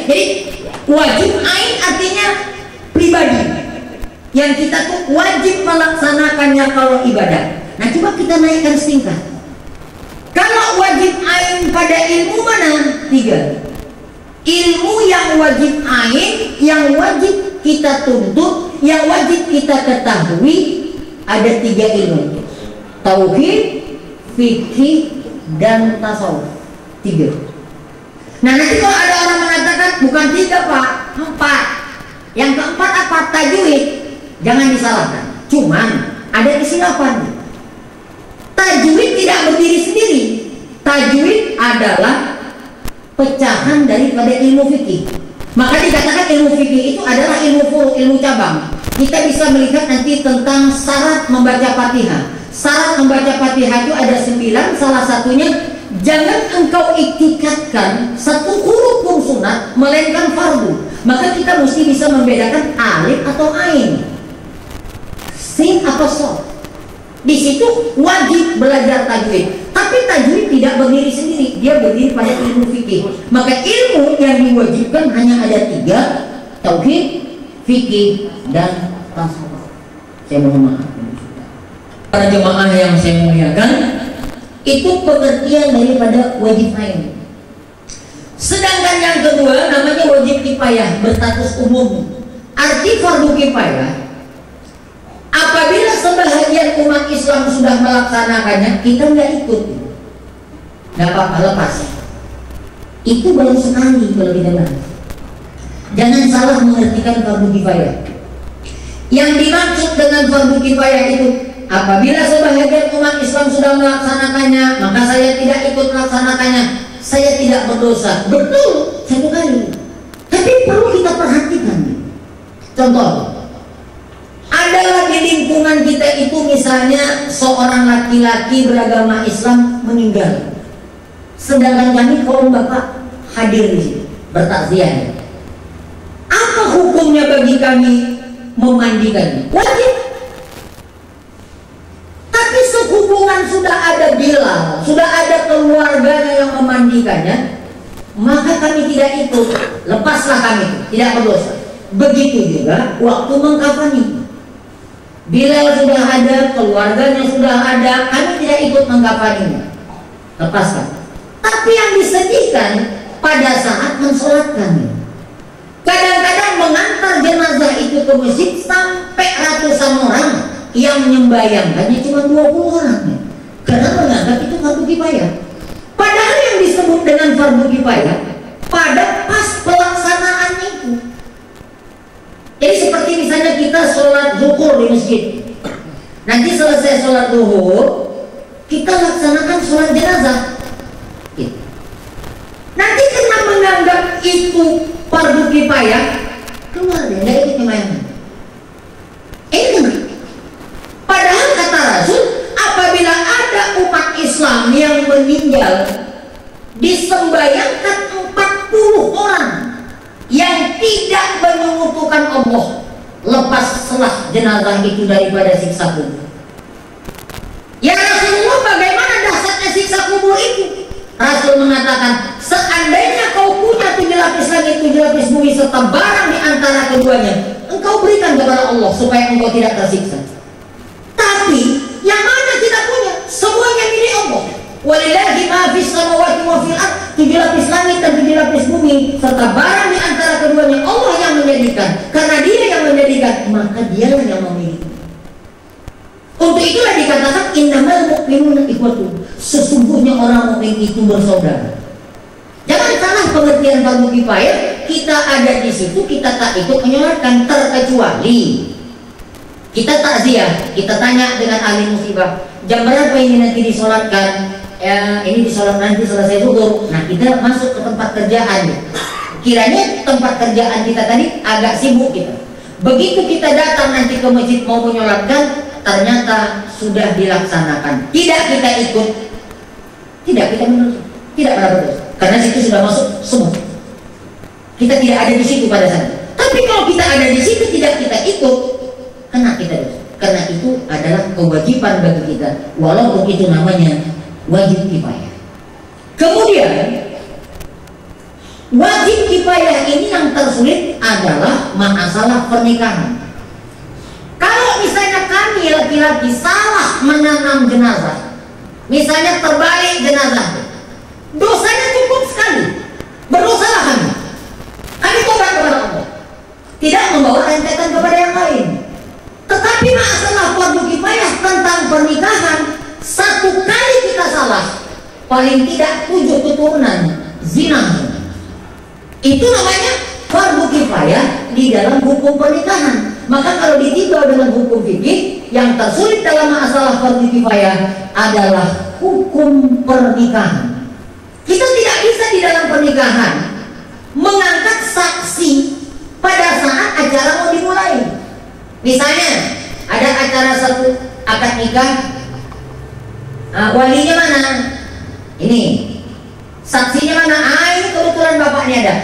Jadi wajib ain artinya pribadi yang kita tuh wajib melaksanakannya kalau ibadah. Nah coba kita naikkan setingkat. Kalau wajib ain pada ilmu mana? 3. Ilmu yang wajib ain, yang wajib kita tuntut, yang wajib kita ketahui, ada 3 ilmu: tauhid, fikih, dan tasawuf. 3. Nah nanti kalau ada orang mengatakan bukan 3 Pak, 4. Yang keempat apa? Tajwid. Jangan disalahkan. Cuman ada kesilapan. Tajwid tidak berdiri sendiri. Tajwid adalah pecahan daripada ilmu fikih. Maka dikatakan ilmu fikih itu adalah ilmu furu, ilmu cabang. Kita bisa melihat nanti tentang syarat membaca Fatihah. Syarat membaca Fatihah itu ada 9. Salah satunya, jangan engkau iktikadkan satu huruf pun sunat melainkan fardu. Maka kita mesti bisa membedakan alif atau ain, sin atau shad. Di situ wajib belajar tajwid. Tapi tajwid tidak berdiri sendiri, dia berdiri pada ilmu fikih. Maka ilmu yang diwajibkan hanya ada 3: tauhid, fikih, dan tasawuf. Saya mohon maaf para jemaah yang saya muliakan, itu pengertian daripada wajib ain. Sedangkan yang kedua namanya wajib kifayah, berstatus umum. Arti fardu kifayah, apabila sebahagian umat Islam sudah melaksanakannya, kita nggak ikut, nggak apa-apa, lepas. Itu baru sekali kalau kita bahas. Jangan salah mengertikan fardu kifayah. Yang dimaksud dengan fardu kifayah itu, apabila sebahagian umat Islam sudah melaksanakannya, maka saya tidak ikut melaksanakannya, saya tidak berdosa. Betul, 1 kali. Tapi perlu kita perhatikan. Contoh, adalah di lingkungan kita itu misalnya seorang laki-laki beragama Islam meninggal, sedangkan kami kaum bapak hadir di sini bertakziah. Apa hukumnya bagi kami memandikannya? Wajib. Tapi sehubungan sudah ada Bilal, sudah ada keluarganya yang memandikannya, maka kami tidak ikut, lepaslah kami, tidak berdosa. Begitu juga waktu mengkafani. Bilal sudah ada, keluarganya sudah ada, kami tidak ikut mengkafaninya, lepaskan. Tapi yang disedihkan pada saat mensolatkannya, kadang-kadang mengantar jenazah itu ke masjid sampai ratusan orang, yang menyembayangkannya cuma 20 orang, karena menganggap itu fardu kifayah. Padahal yang disebut dengan fardu kifayah pada pas pelaksanaannya itu. Jadi seperti misalnya kita sholat zuhur di masjid, nanti selesai sholat zuhur kita laksanakan sholat jenazah. Nanti karena menganggap itu fardu kifayah, keluar dia, nggak ikut kemayangan. Ini padahal kata Rasul, apabila ada umat Islam yang meninggal disembayangkan 40 orang yang tidak menyekutukan Allah, lepaslah jenazah itu daripada siksa kubur. Ya Rasulullah, bagaimana dahsyatnya siksa kubur itu? Rasul mengatakan, seandainya kau punya 7 lapis langit, 7 lapis bumi serta barang di antara keduanya, engkau berikan kepada Allah supaya engkau tidak tersiksa. Tapi yang mana kita punya? Semuanya milik Allah. Walillahi ma fis samawati wa fil ardh. 7 lapis langit dan 7 lapis bumi serta barang di antara keduanya Allah yang menjadikan. Karena Dia yang menjadikan, maka Dialah yang memiliki. Untuk itulah dikatakan innamal mu'minuna ikhwatun. Sesungguhnya orang mukmin itu bersaudara. Jangan salah pengertian fardu kifayah. Kita ada di situ, kita tak ikut menyolatkan, terkecuali kita takziah, kita tanya dengan ahli musibah, jam berapa ini nanti disolatkan? Ya, ini disolat nanti selesai zuhur. Nah, kita masuk ke tempat kerjaan. Kiranya tempat kerjaan kita tadi agak sibuk kita. Begitu kita datang nanti ke masjid mau menyolatkan, ternyata sudah dilaksanakan. Tidak kita ikut, tidak kita menurut, tidak pernah berdosa. Karena situ sudah masuk semua. Kita tidak ada di situ pada saat. Tapi kalau kita ada di situ tidak kita ikut, kena kita dosa. Karena itu adalah kewajiban bagi kita, walaupun itu namanya wajib kifayah. Kemudian wajib kifayah ini adalah masalah pernikahan. Kalau misalnya kami laki-laki salah menanam jenazah, misalnya terbalik jenazah, dosanya cukup sekali. Berdosalah kami. Kami tobat kepada Allah. Tidak membawa rentetan kepada yang lain. Tetapi masalah fardu kifayah tentang pernikahan, satu kali kita salah, paling tidak 7 keturunan zina. Itu namanya fardu kifayah di dalam hukum pernikahan. Maka kalau ditinjau dengan hukum fikih, yang tersulit dalam masalah fardu kifayah adalah hukum pernikahan. Kita tidak bisa di dalam pernikahan mengangkat saksi pada saat acara mau dimulai. Misalnya ada acara satu akad nikah, walinya mana? Ini. Saksinya mana? Ini kebetulan bapaknya ada.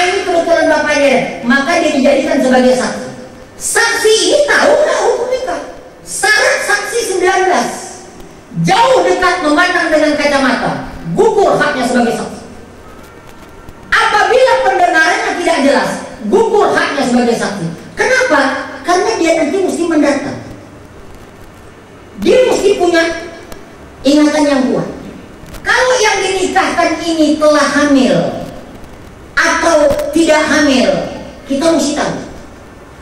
Ini kebetulan bapaknya ada. Maka dia dijadikan sebagai saksi. Saksi ini tahu nggak hukum nikah? Syarat saksi 19. Jauh dekat memandang dengan kacamata, gugur haknya sebagai saksi. Apabila pendengarannya tidak jelas, gugur haknya sebagai saksi. Kenapa? Karena dia nanti mesti mendatang. Dia mesti punya ingatan yang kuat. Kalau yang dinikahkan ini telah hamil atau tidak hamil, kita mesti tahu.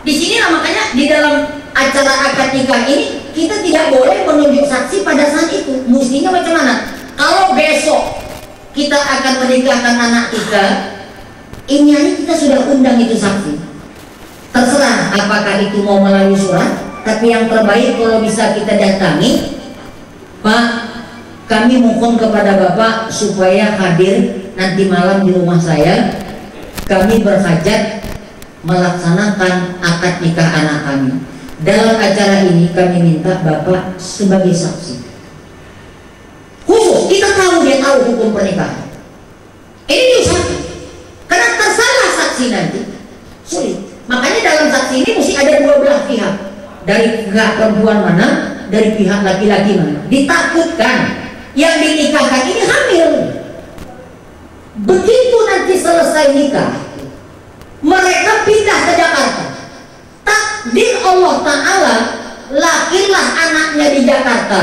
Di sini makanya di dalam acara akad nikah ini kita tidak boleh menunjuk saksi pada saat itu. Mestinya macam mana? Kalau besok kita akan menikahkan anak kita, ini hari kita sudah undang itu saksi. Terserah apakah itu mau melalui surat, tapi yang terbaik kalau bisa kita datangi, Pak, kami mohon kepada Bapak supaya hadir nanti malam di rumah saya. Kami berhajat melaksanakan akad nikah anak kami. Dalam acara ini kami minta Bapak sebagai saksi. Khusus kita tahu dia tahu hukum pernikahan. Ini diusahakan. Karena tersalah saksi nanti sulit. Makanya dalam saksi ini mesti ada 2 belah pihak. Dari pihak perempuan mana, dari pihak laki-laki mana. Ditakutkan yang dinikahkan ini hamil. Begitu nanti selesai nikah, mereka pindah ke Jakarta. Takdir Allah Ta'ala, lahirlah anaknya di Jakarta,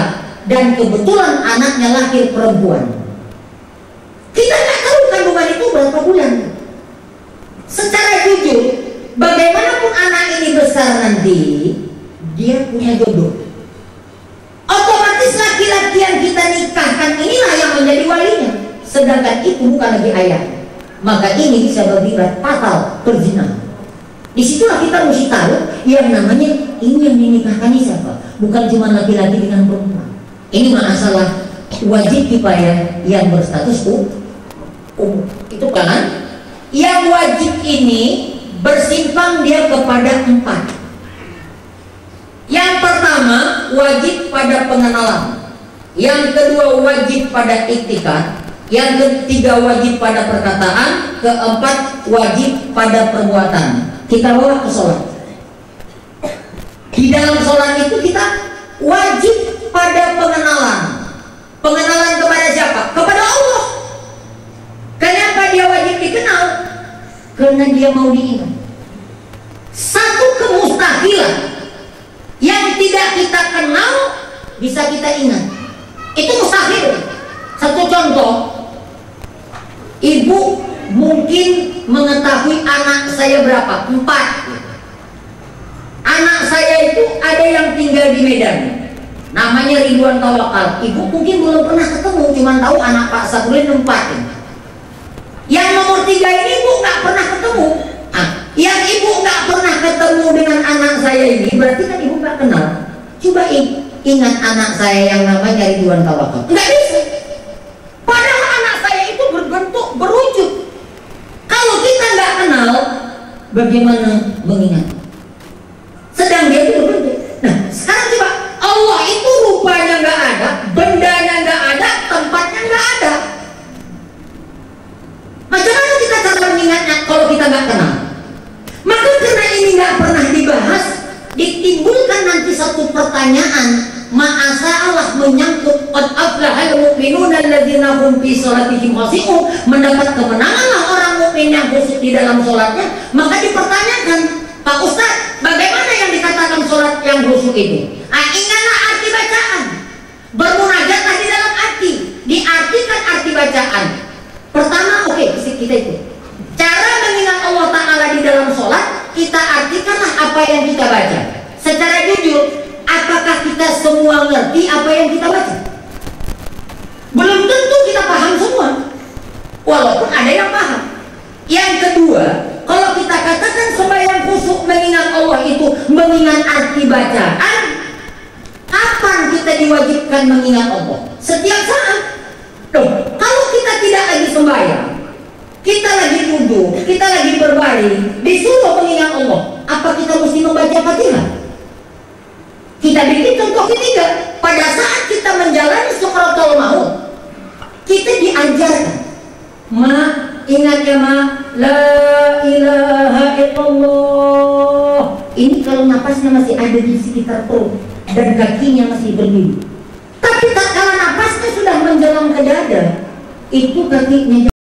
dan kebetulan anaknya lahir perempuan. Kita nggak tahu kandungan itu berapa bulan. Secara jujur, bagaimanapun anak ini besar nanti, dia punya jodoh. Otomatis laki-laki yang kita nikahkan inilah yang menjadi walinya, sedangkan itu bukan lagi ayah. Maka ini bisa berakibat fatal, perzinahan. Disitulah kita mesti tahu yang namanya ini yang dinikahkan ini siapa. Bukan cuma laki-laki dengan perempuan. Ini masalah wajib kifayah yang berstatus umum. Itu kan? Yang wajib ini bersimpang dia kepada 4. Yang pertama wajib pada pengenalan. Yang kedua wajib pada iktikad. Yang ketiga wajib pada perkataan. Keempat wajib pada perbuatan. Kita bawa ke sholat. Di dalam sholat itu kita wajib pada pengenalan. Pengenalan kepada siapa? Kepada Allah. Kenapa dia wajib dikenal? Karena dia mau diingat. Satu kemustahilan yang tidak kita kenal bisa kita ingat. Itu mustahil. Satu contoh, ibu mungkin mengetahui anak saya berapa? 4. Anak saya itu ada yang tinggal di Medan, namanya Ridwan Tawakal. Ibu mungkin belum pernah ketemu, cuma tahu anak Pak Sabrulin 4. Yang nomor 3 ini ibu nggak pernah ketemu. Yang ibu nggak pernah ketemu dengan anak saya ini, berarti kan ibu nggak kenal. Coba ingat anak saya yang namanya Ridwan Tawakal. Nggak bisa. Padahal anak saya itu berbentuk berwujud. Kalau kita nggak kenal, bagaimana mengingat? Sedang dia itu berbentuk. Nah, sekarang coba Allah itu rupanya nggak ada, bendanya nggak ada, tempatnya nggak ada. Macam mana kita cara mengingatnya kalau kita nggak kenal? Maka karena ini nggak pernah dibahas, ditimbulkan nanti satu pertanyaan. Ma'asalah menyangkut qad aflahal mu'minuna alladzina hum fi shalatihim khashi'un. Mendapat kemenanganlah orang mukmin yang khusyuk di dalam sholatnya, maka dipertanyakan, Pak Ustadz, bagaimana yang dikatakan sholat yang khusyuk itu? Ingatlah arti bacaan, bermunajatlah di dalam arti, diartikan arti bacaan. Pertama, oke, kita itu cara mengingat Allah Ta'ala di dalam sholat, kita artikanlah apa yang kita baca. Secara jujur, apakah kita semua ngerti apa yang kita baca? Belum tentu kita paham semua, walaupun ada yang paham. Yang kedua, kalau kita katakan sembahyang khusyuk mengingat Allah itu mengingat arti bacaan, kapan kita diwajibkan mengingat Allah? Setiap saat. Loh, kalau kita tidak lagi sembahyang, kita lagi duduk, kita lagi berbaring, disuruh mengingat Allah, apa kita mesti membaca Fatihah? Kita bikin contoh ketiga, pada saat kita menjalani Sukratul Maut, kita diajarkan, ingat ya la ilaha illallah. Ini kalau napasnya masih ada di sekitar perut dan kakinya masih berdiri. Tapi tak kala napasnya sudah menjelang ke dada, itu kakinya